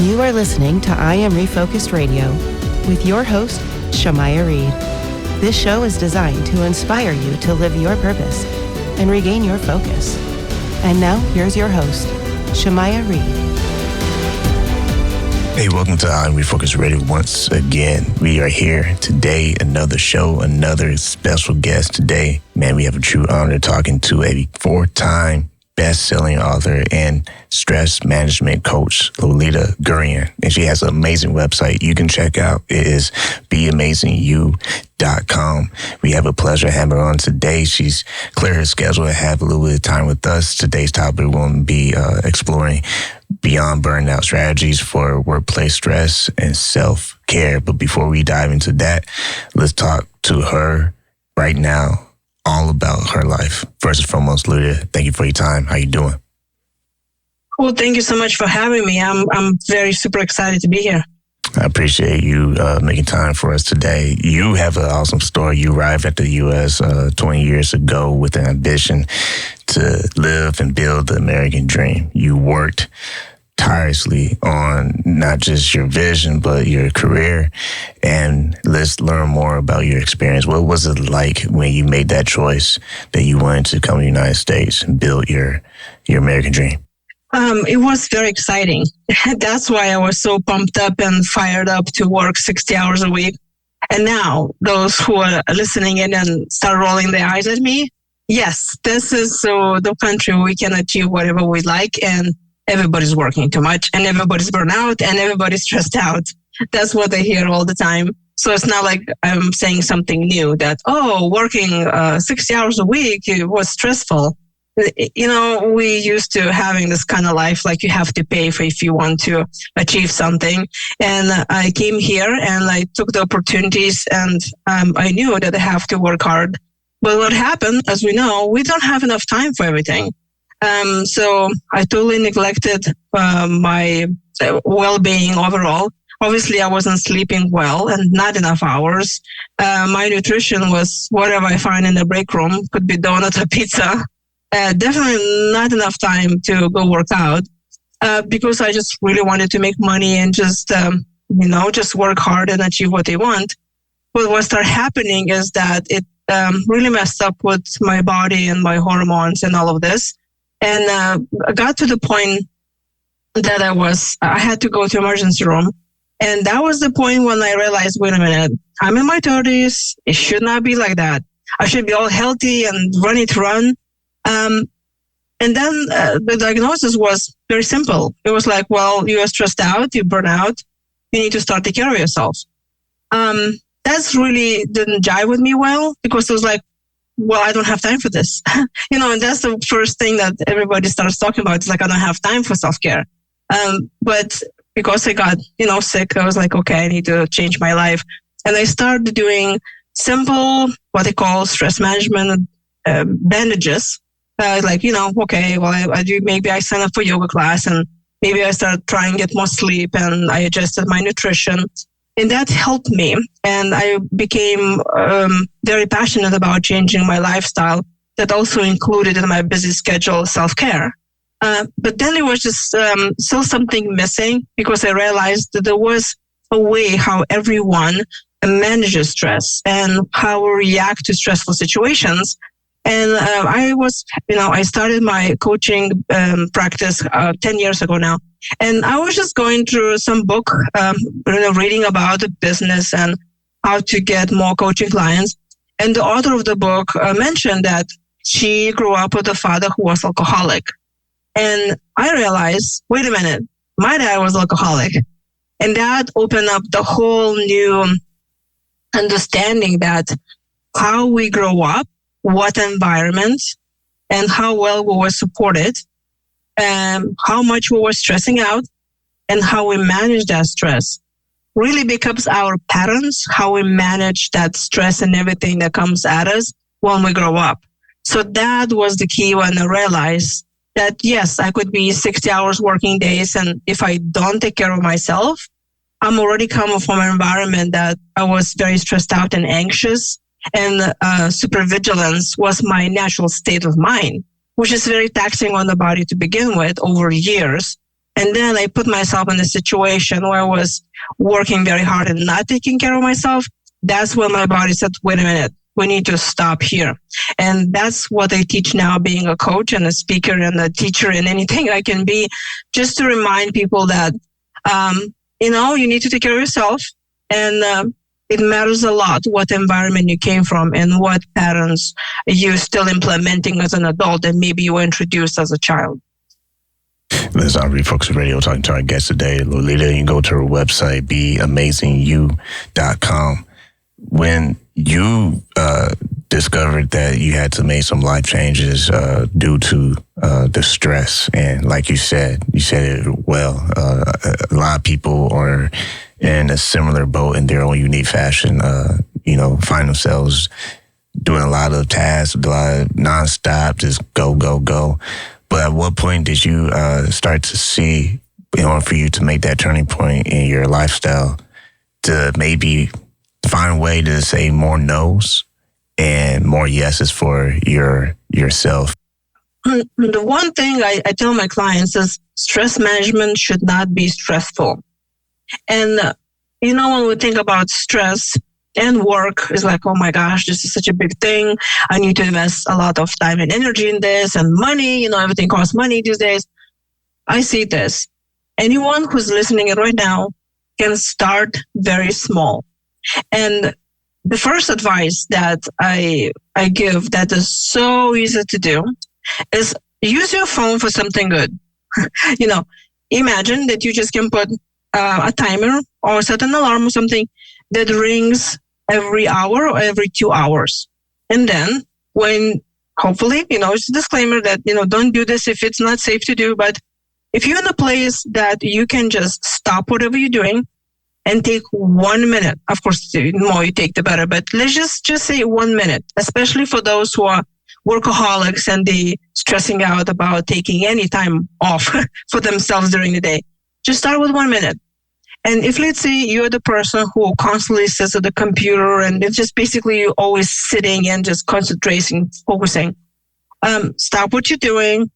You are listening to I Am Refocused Radio with your host, Shamaya Reed. This show is designed to inspire you to live your purpose and regain your focus. And now, here's your host, Shamaya Reed. Hey, welcome to I Am Refocused Radio once again. We are here today, another show, another special guest today. Man, we have a true honor talking to a 4-time best-selling author and stress management coach, Lolita Guarin. And she has an amazing website you can check out. It is beamazingyou.com. We have a pleasure having her on today. She's cleared her schedule to have a little bit of time with us. Today's topic we're going to be exploring beyond burnout strategies for workplace stress and self-care. But before we dive into that, let's talk to her right now all about her life. First and foremost, Lolita, thank you for your time. How you doing? Well, thank you so much for having me. I'm very super excited to be here. I appreciate you making time for us today. You have an awesome story. You arrived at the U.S. 20 years ago with an ambition to live and build the American dream. You worked tirelessly on not just your vision, but your career. And let's learn more about your experience. What was it like when you made that choice that you wanted to come to the United States and build your American dream? It was very exciting. That's why I was so pumped up and fired up to work 60 hours a week. And now those who are listening in and start rolling their eyes at me, yes, this is so the country where we can achieve whatever we like, and everybody's working too much, and everybody's burnt out, and everybody's stressed out. That's what I hear all the time. So it's not like I'm saying something new that, working 60 hours a week, it was stressful. You know, we used to having this kind of life, like you have to pay for if you want to achieve something. And I came here and I took the opportunities, and I knew that I have to work hard. But what happened, as we know, we don't have enough time for everything. So I totally neglected my well-being overall. Obviously, I wasn't sleeping well and not enough hours. My nutrition was whatever I find in the break room, could be donut or pizza. Definitely not enough time to go work out because I just really wanted to make money and just work hard and achieve what they want. But what started happening is that it really messed up with my body and my hormones and all of this. And I got to the point that I had to go to emergency room. And that was the point when I realized, wait a minute, I'm in my 30s. It should not be like that. I should be all healthy and ready to run. And then the diagnosis was very simple. It was like, well, you are stressed out, you burn out, you need to start taking care of yourself. That's really didn't jive with me well, because it was like, well, I don't have time for this. And that's the first thing that everybody starts talking about. It's like, I don't have time for self-care. But because I got, sick, I was like, okay, I need to change my life. And I started doing simple, what they call stress management bandages. Okay, well, I do, maybe I sign up for yoga class, and maybe I start trying to get more sleep, and I adjusted my nutrition. And that helped me. And I became very passionate about changing my lifestyle. That also included in my busy schedule self-care. But then there was just still something missing, because I realized that there was a way how everyone manages stress and how we react to stressful situations. And I started my coaching practice 10 years ago now. And I was just going through some book, reading about the business and how to get more coaching clients. And the author of the book mentioned that she grew up with a father who was alcoholic. And I realized, wait a minute, my dad was alcoholic. And that opened up the whole new understanding that how we grow up, what environment, and how well we were supported, how much we were stressing out, and how we manage that stress really becomes our patterns, how we manage that stress and everything that comes at us when we grow up. So that was the key when I realized that, yes, I could be 60 hours working days, and if I don't take care of myself, I'm already coming from an environment that I was very stressed out and anxious, and supervigilance was my natural state of mind, which is very taxing on the body to begin with over years. And then I put myself in a situation where I was working very hard and not taking care of myself. That's when my body said, wait a minute, we need to stop here. And that's what I teach now, being a coach and a speaker and a teacher and anything I can be, just to remind people that, you need to take care of yourself. And it matters a lot what environment you came from and what patterns you're still implementing as an adult and maybe you were introduced as a child. This is our Refocus Radio talking to our guest today, Lolita. You can go to her website, beamazingyou.com. When you discovered that you had to make some life changes due to the stress, and like you said it well, a lot of people are in a similar boat in their own unique fashion, find themselves doing a lot of tasks, a lot of nonstop, just go, go, go. But at what point did you start to see, in order for you to make that turning point in your lifestyle, to maybe find a way to say more no's and more yeses for yourself? The one thing I tell my clients is stress management should not be stressful. And, when we think about stress and work, it's like, oh my gosh, this is such a big thing. I need to invest a lot of time and energy in this and money. Everything costs money these days. I see this. Anyone who's listening right now can start very small. And the first advice that I give that is so easy to do is use your phone for something good. Imagine that you just can put a timer or set an alarm or something that rings every hour or every 2 hours. And then when, hopefully, it's a disclaimer that, don't do this if it's not safe to do. But if you're in a place that you can just stop whatever you're doing and take 1 minute, of course, the more you take, the better. But let's just say 1 minute, especially for those who are workaholics and they stressing out about taking any time off for themselves during the day. Just start with 1 minute. And if, let's say, you're the person who constantly sits at the computer and it's just basically you're always sitting and just concentrating, focusing, stop what you're doing,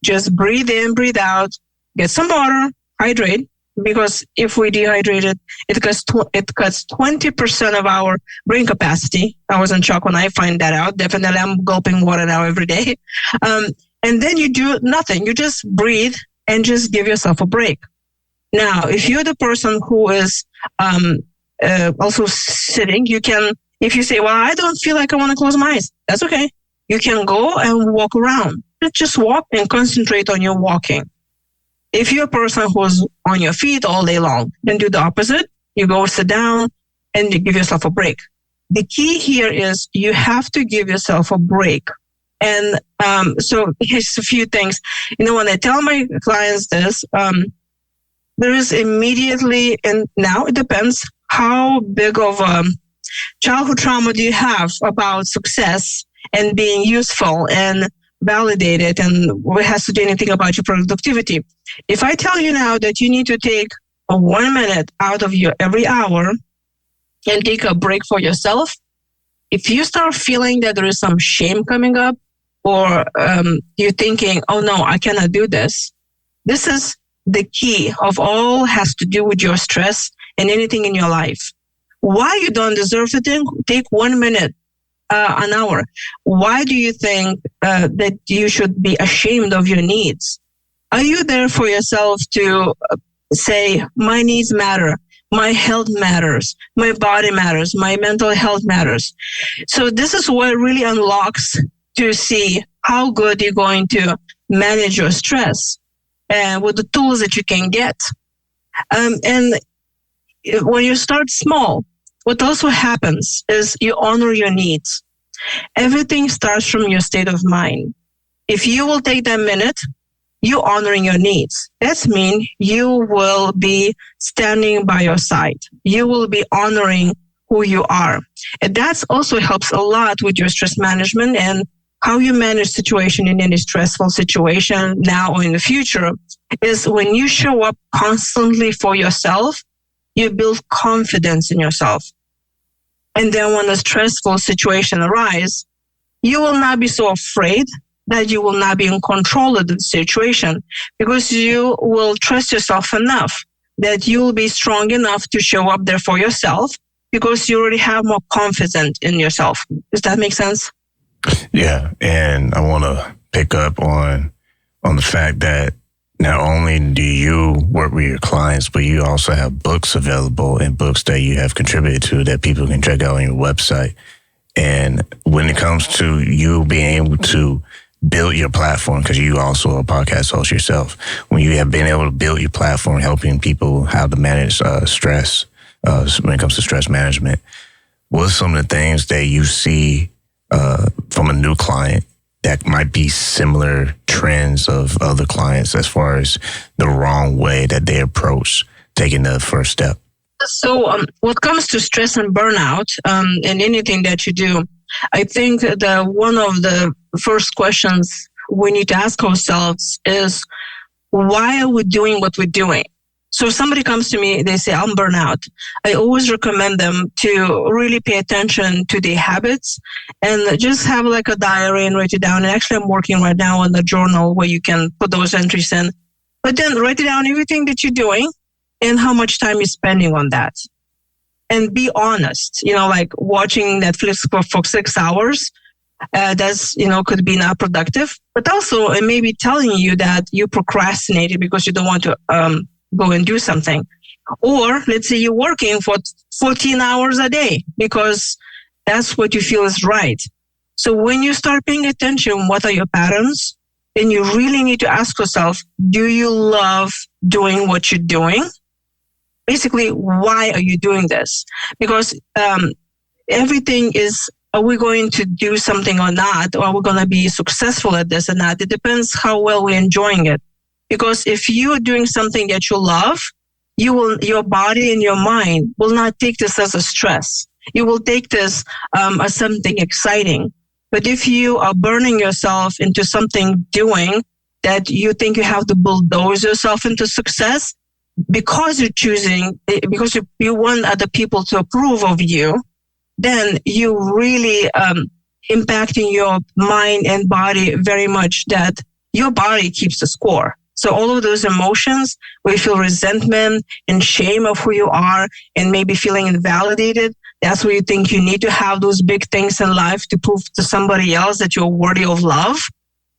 just breathe in, breathe out, get some water, hydrate, because if we dehydrate it cuts 20% of our brain capacity. I was in shock when I find that out. Definitely, I'm gulping water now every day. And then you do nothing. You just breathe and just give yourself a break. Now, if you're the person who is also sitting, you can, if you say, well, I don't feel like I want to close my eyes, that's okay. You can go and walk around. Just walk and concentrate on your walking. If you're a person who's on your feet all day long, then do the opposite. You go sit down and you give yourself a break. The key here is you have to give yourself a break. And so here's a few things. When I tell my clients this, there is immediately, and now it depends how big of a childhood trauma do you have about success and being useful and validated and what has to do anything about your productivity. If I tell you now that you need to take 1 minute out of your every hour and take a break for yourself, if you start feeling that there is some shame coming up or you're thinking, oh no, I cannot do this, this is the key of all has to do with your stress and anything in your life. Why you don't deserve to take 1 minute an hour? Why do you think that you should be ashamed of your needs? Are you there for yourself to say, my needs matter, my health matters, my body matters, my mental health matters? So this is what really unlocks to see how good you're going to manage your stress with the tools that you can get. And when you start small, what also happens is you honor your needs. Everything starts from your state of mind. If you will take that minute, you honoring your needs. That means you will be standing by your side. You will be honoring who you are. And that also helps a lot with your stress management and how you manage situation in any stressful situation now or in the future is when you show up constantly for yourself, you build confidence in yourself. And then when a stressful situation arises, you will not be so afraid that you will not be in control of the situation, because you will trust yourself enough that you will be strong enough to show up there for yourself, because you already have more confidence in yourself. Does that make sense? Yeah, and I want to pick up on the fact that not only do you work with your clients, but you also have books available, and books that you have contributed to that people can check out on your website. And when it comes to you being able to build your platform, because you also a podcast host yourself, when you have been able to build your platform, helping people how to manage stress when it comes to stress management, what are some of the things that you see from a new client that might be similar trends of other clients as far as the wrong way that they approach taking the first step? So what comes to stress and burnout in anything that you do, I think that one of the first questions we need to ask ourselves is, why are we doing what we're doing? So if somebody comes to me, they say, I'm burnout. I always recommend them to really pay attention to their habits and just have like a diary and write it down. And actually, I'm working right now on the journal where you can put those entries in. But then write down everything that you're doing and how much time you're spending on that. And be honest, like watching Netflix for 6 hours, that's, could be not productive. But also, it may be telling you that you procrastinated because you don't want to go and do something. Or let's say you're working for 14 hours a day because that's what you feel is right. So when you start paying attention, what are your patterns? Then you really need to ask yourself, do you love doing what you're doing? Basically, why are you doing this? Because everything is, are we going to do something or not? Or are we going to be successful at this or not? It depends how well we're enjoying it. Because if you are doing something that you love, your body and your mind will not take this as a stress. You will take this as something exciting. But if you are burning yourself into something doing that you think you have to bulldoze yourself into success, because you're choosing, because you want other people to approve of you, then you really impacting your mind and body very much, that your body keeps the score. So all of those emotions where you feel resentment and shame of who you are and maybe feeling invalidated, that's where you think you need to have those big things in life to prove to somebody else that you're worthy of love.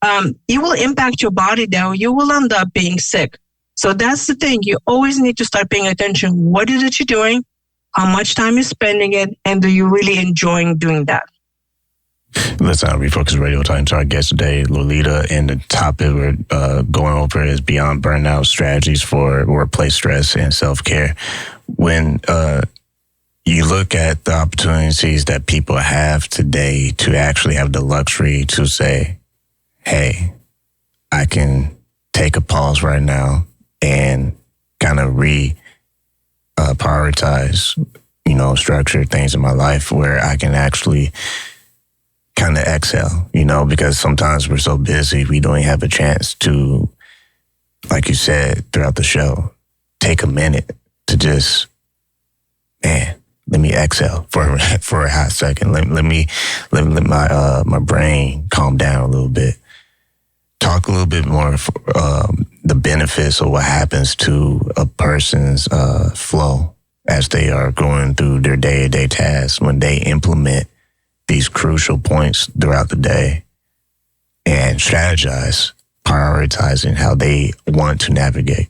It will impact your body, though. You will end up being sick. So that's the thing. You always need to start paying attention. What is it you're doing? How much time you're spending it? And do you really enjoying doing that? Let's Refocus Radio, talking to our guest today, Lolita, and the topic we're going over is Beyond Burnout, Strategies for Workplace Stress and Self-Care. When you look at the opportunities that people have today to actually have the luxury to say, hey, I can take a pause right now and kind of prioritize, structure things in my life where I can actually kind of exhale, because sometimes we're so busy, we don't have a chance to, like you said throughout the show, take a minute to just, let me exhale for a hot second. Let my brain calm down a little bit. Talk a little bit more the benefits of what happens to a person's flow as they are going through their day-to-day tasks when they implement these crucial points throughout the day and strategize, prioritizing how they want to navigate.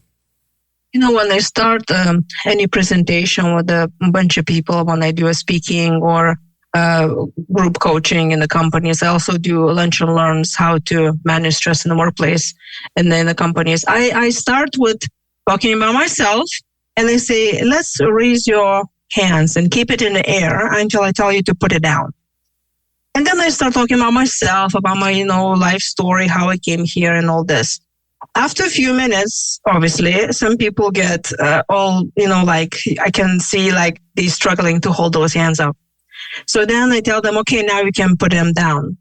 When I start any presentation with a bunch of people, when I do a speaking or group coaching in the companies, I also do lunch and learns how to manage stress in the workplace. And then the companies, I start with talking about myself, and I say, let's raise your hands and keep it in the air until I tell you to put it down. And then I start talking about myself, about my, life story, how I came here and all this. After a few minutes, obviously, some people get like I can see like they're struggling to hold those hands up. So then I tell them, okay, now you can put them down.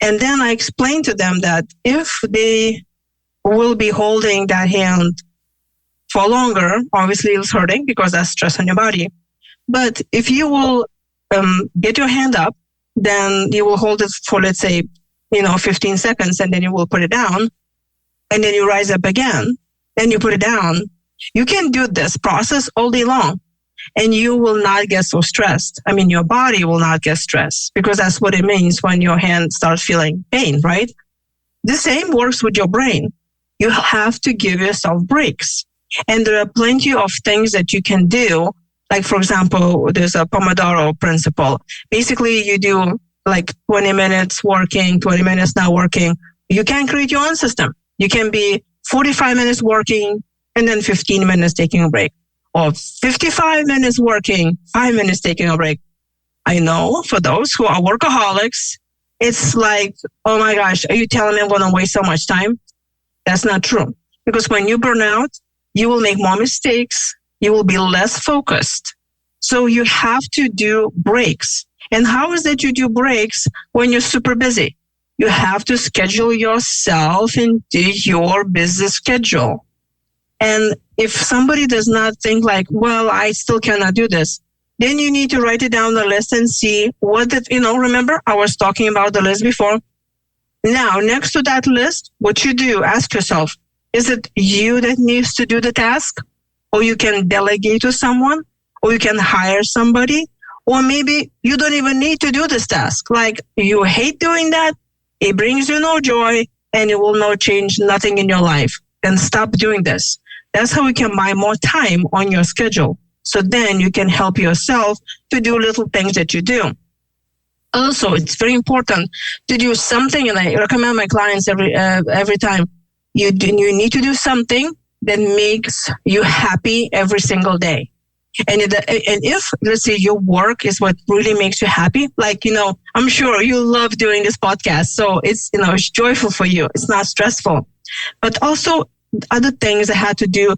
And then I explain to them that if they will be holding that hand for longer, obviously it's hurting because that's stress on your body. But if you will get your hand up, then you will hold it for, let's say, 15 seconds, and then you will put it down. And then you rise up again, then you put it down. You can do this process all day long, and you will not get so stressed. I mean, your body will not get stressed, because that's what it means when your hand starts feeling pain, right? The same works with your brain. You have to give yourself breaks. And there are plenty of things that you can do. Like, for example, there's a Pomodoro principle. Basically, you do like 20 minutes working, 20 minutes not working. You can create your own system. You can be 45 minutes working and then 15 minutes taking a break, or 55 minutes working, 5 minutes taking a break. I know for those who are workaholics, it's like, oh my gosh, are you telling me I'm going to waste so much time? That's not true. Because when you burn out, you will make more mistakes. You will be less focused. So you have to do breaks. And how is that you do breaks when you're super busy? You have to schedule yourself into your busy schedule. And if somebody does not think like, well, I still cannot do this, then you need to write it down the list and see remember I was talking about the list before. Now, next to that list, what you do, ask yourself, is it you that needs to do the task? Or you can delegate to someone? Or you can hire somebody? Or maybe you don't even need to do this task. Like, you hate doing that, it brings you no joy, and it will not change nothing in your life. Then stop doing this. That's how you can buy more time on your schedule. So then you can help yourself to do little things that you do. Also, it's very important to do something, and I recommend my clients every time, you need to do something that makes you happy every single day. And if, let's say, your work is what really makes you happy, like, I'm sure you love doing this podcast. So it's joyful for you. It's not stressful. But also other things that had to do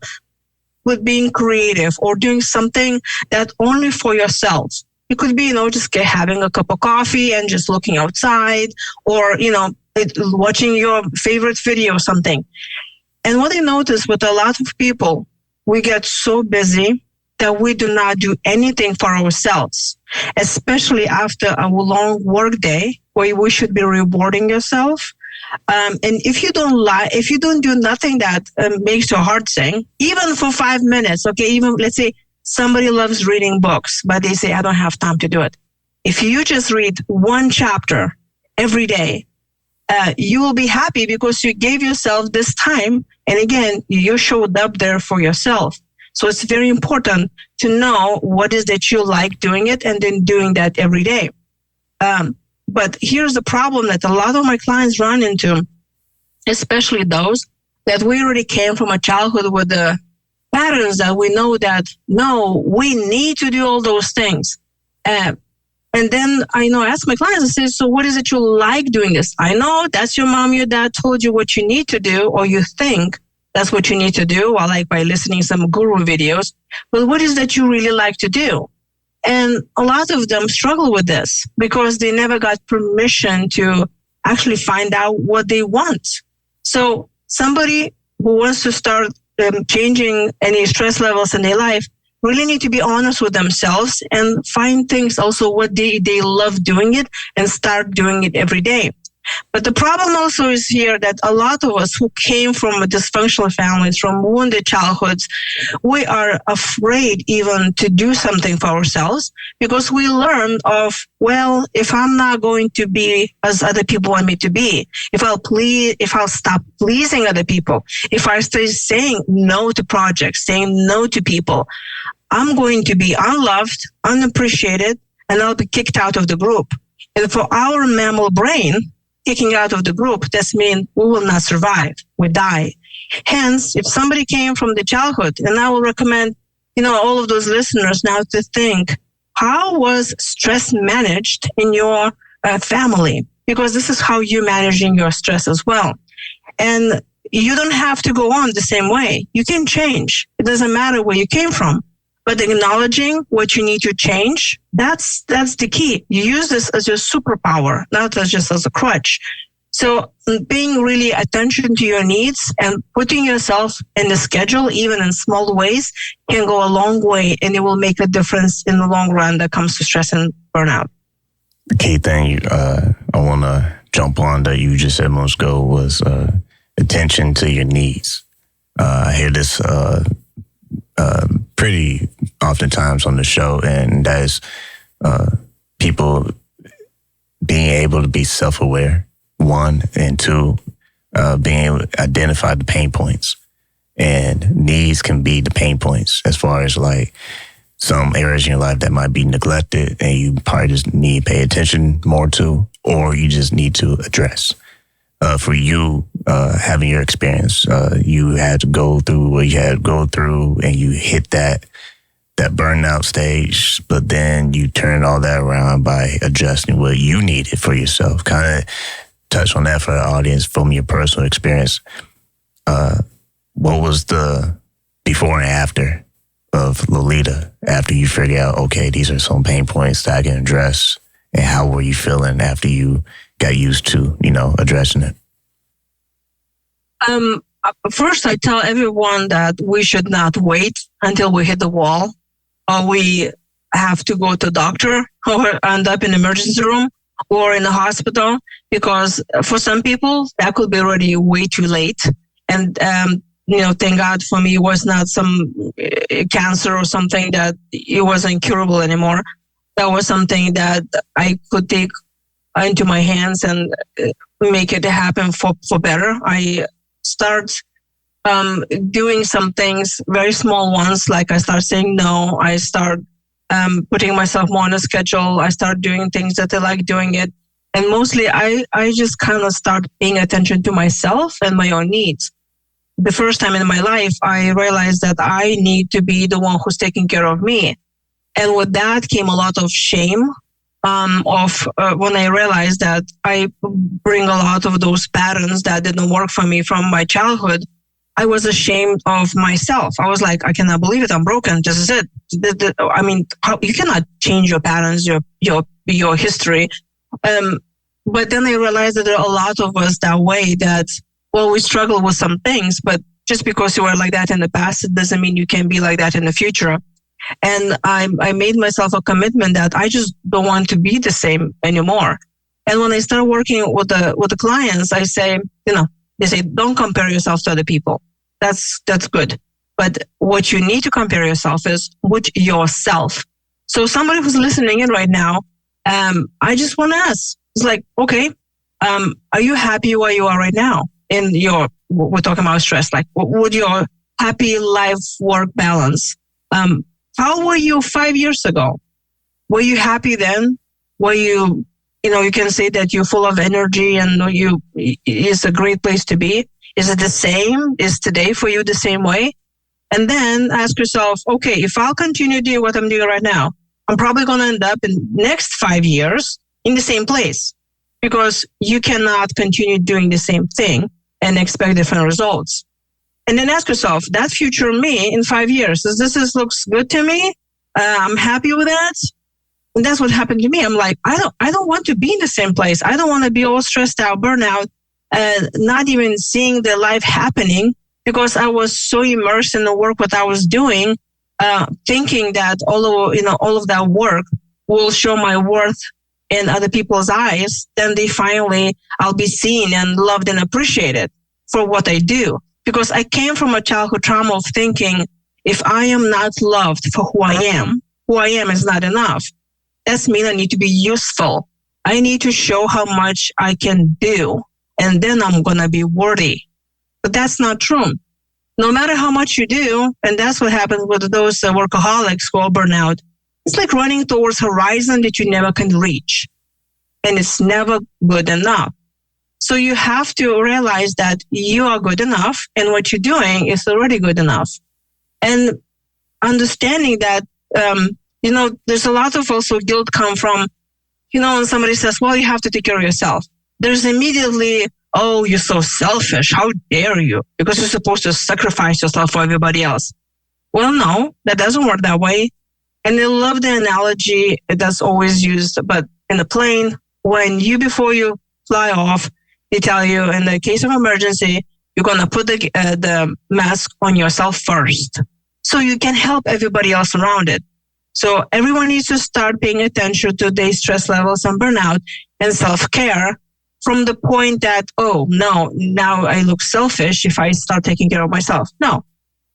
with being creative or doing something that only for yourself. It could be, just having a cup of coffee and just looking outside, or, watching your favorite video or something. And what I notice with a lot of people, we get so busy that we do not do anything for ourselves, especially after a long work day where we should be rewarding yourself. And if you don't do nothing that makes your heart sing, even for 5 minutes, okay, even let's say somebody loves reading books, but they say, I don't have time to do it. If you just read one chapter every day, you will be happy because you gave yourself this time. And again, you showed up there for yourself. So it's very important to know what is that you like doing it and then doing that every day. But here's the problem that a lot of my clients run into, especially those that we already came from a childhood with the patterns that we know that, no, we need to do all those things. And then I ask my clients, I say, so what is it you like doing this? I know that's your mom, your dad told you what you need to do, or you think that's what you need to do, or like by listening some guru videos. But what is that you really like to do? And a lot of them struggle with this because they never got permission to actually find out what they want. So somebody who wants to start changing any stress levels in their life really need to be honest with themselves and find things also what they love doing it and start doing it every day. But the problem also is here that a lot of us who came from dysfunctional families, from wounded childhoods, we are afraid even to do something for ourselves because we learned of, well, if I'm not going to be as other people want me to be, if I'll stop pleasing other people, if I start saying no to projects, saying no to people, I'm going to be unloved, unappreciated, and I'll be kicked out of the group. And for our mammal brain, kicking out of the group, that means we will not survive. We die. Hence, if somebody came from the childhood, and I will recommend, all of those listeners now to think, how was stress managed in your family? Because this is how you're managing your stress as well. And you don't have to go on the same way. You can change. It doesn't matter where you came from. But acknowledging what you need to change, that's the key. You use this as your superpower, not just as a crutch. So paying really attention to your needs and putting yourself in the schedule, even in small ways, can go a long way, and it will make a difference in the long run that comes to stress and burnout. The key thing I want to jump on that you just said months ago was attention to your needs. I hear this pretty oftentimes on the show, and that is people being able to be self-aware, one, and two, being able to identify the pain points. And needs can be the pain points as far as like some areas in your life that might be neglected and you probably just need to pay attention more to, or you just need to address. For you, having your experience, you had to go through what you had to go through and you hit that burnout stage, but then you turn all that around by adjusting what you needed for yourself. Kind of touch on that for the audience from your personal experience. What was the before and after of Lolita after you figured out, okay, these are some pain points that I can address, and how were you feeling after you got used to, addressing it? First, I tell everyone that we should not wait until we hit the wall, or we have to go to the doctor, or end up in the emergency room or in the hospital, because for some people that could be already way too late. And thank God for me, it was not some cancer or something that it wasn't curable anymore. That was something that I could take into my hands and make it happen for better. I start doing some things, very small ones, like I start saying no. I start putting myself more on a schedule. I start doing things that I like doing it. And mostly I just kind of start paying attention to myself and my own needs. The first time in my life, I realized that I need to be the one who's taking care of me. And with that came a lot of shame when I realized that I bring a lot of those patterns that didn't work for me from my childhood. I was ashamed of myself. I was like, I cannot believe it. I'm broken. This is it. You cannot change your patterns, your history. But then I realized that there are a lot of us that way, that, well, we struggle with some things, but just because you were like that in the past, it doesn't mean you can be like that in the future. And I made myself a commitment that I just don't want to be the same anymore. And when I start working with the clients, I say, they say, don't compare yourself to other people. That's good. But what you need to compare yourself is with yourself. So somebody who's listening in right now, I just want to ask, it's like, okay, are you happy where you are right now? We're talking about stress, like with your happy life work balance. How were you 5 years ago? Were you happy then? Were you, you can say that you're full of energy and it's a great place to be. Is it the same? Is today for you the same way? And then ask yourself, okay, if I'll continue doing what I'm doing right now, I'm probably going to end up in next 5 years in the same place, because you cannot continue doing the same thing and expect different results. And then ask yourself, that future me in 5 years, this looks good to me? I'm happy with that. And that's what happened to me. I'm like, I don't want to be in the same place. I don't want to be all stressed out, burnout, not even seeing the life happening, because I was so immersed in the work what I was doing, thinking that all of that work will show my worth in other people's eyes. Then I'll be seen and loved and appreciated for what I do. Because I came from a childhood trauma of thinking, if I am not loved for who I am is not enough. That means I need to be useful. I need to show how much I can do, and then I'm going to be worthy. But that's not true. No matter how much you do, and that's what happens with those workaholics who are burnout, it's like running towards a horizon that you never can reach. And it's never good enough. So you have to realize that you are good enough and what you're doing is already good enough. And understanding that, there's a lot of also guilt come from, when somebody says, well, you have to take care of yourself. There's immediately, oh, you're so selfish. How dare you? Because you're supposed to sacrifice yourself for everybody else. Well, no, that doesn't work that way. And I love the analogy that's always used, but in a plane, before you fly off, they tell you, in the case of emergency, you're going to put the mask on yourself first, so you can help everybody else around it. So everyone needs to start paying attention to their stress levels and burnout and self-care from the point that, oh, no, now I look selfish if I start taking care of myself. No.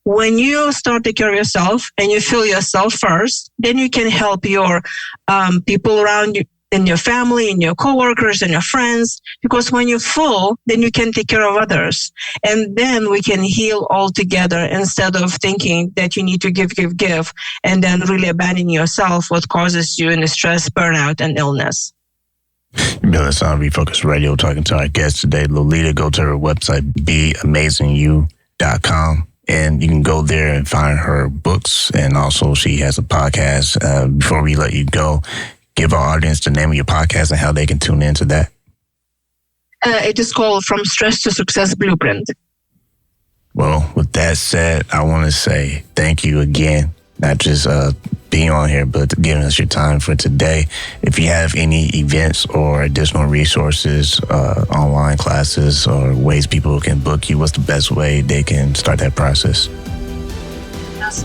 When you start taking care of yourself and you feel yourself first, then you can help your people around you, in your family, in your coworkers, and your friends. Because when you're full, then you can take care of others. And then we can heal all together instead of thinking that you need to give, and then really abandon yourself, what causes you in the stress, burnout, and illness. You've been listening on Refocus Radio, talking to our guest today, Lolita. Go to her website, beamazingyou.com. And you can go there and find her books. And also she has a podcast. Before we let you go, give our audience the name of your podcast and how they can tune into that. It is called From Stress to Success Blueprint. Well, with that said, I want to say thank you again, not just being on here, but giving us your time for today. If you have any events or additional resources, online classes, or ways people can book you, what's the best way they can start that process?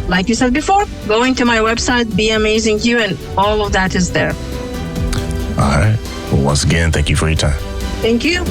Like you said before, going to my website, Be Amazing You, and all of that is there. All right. Well, once again, thank you for your time. Thank you.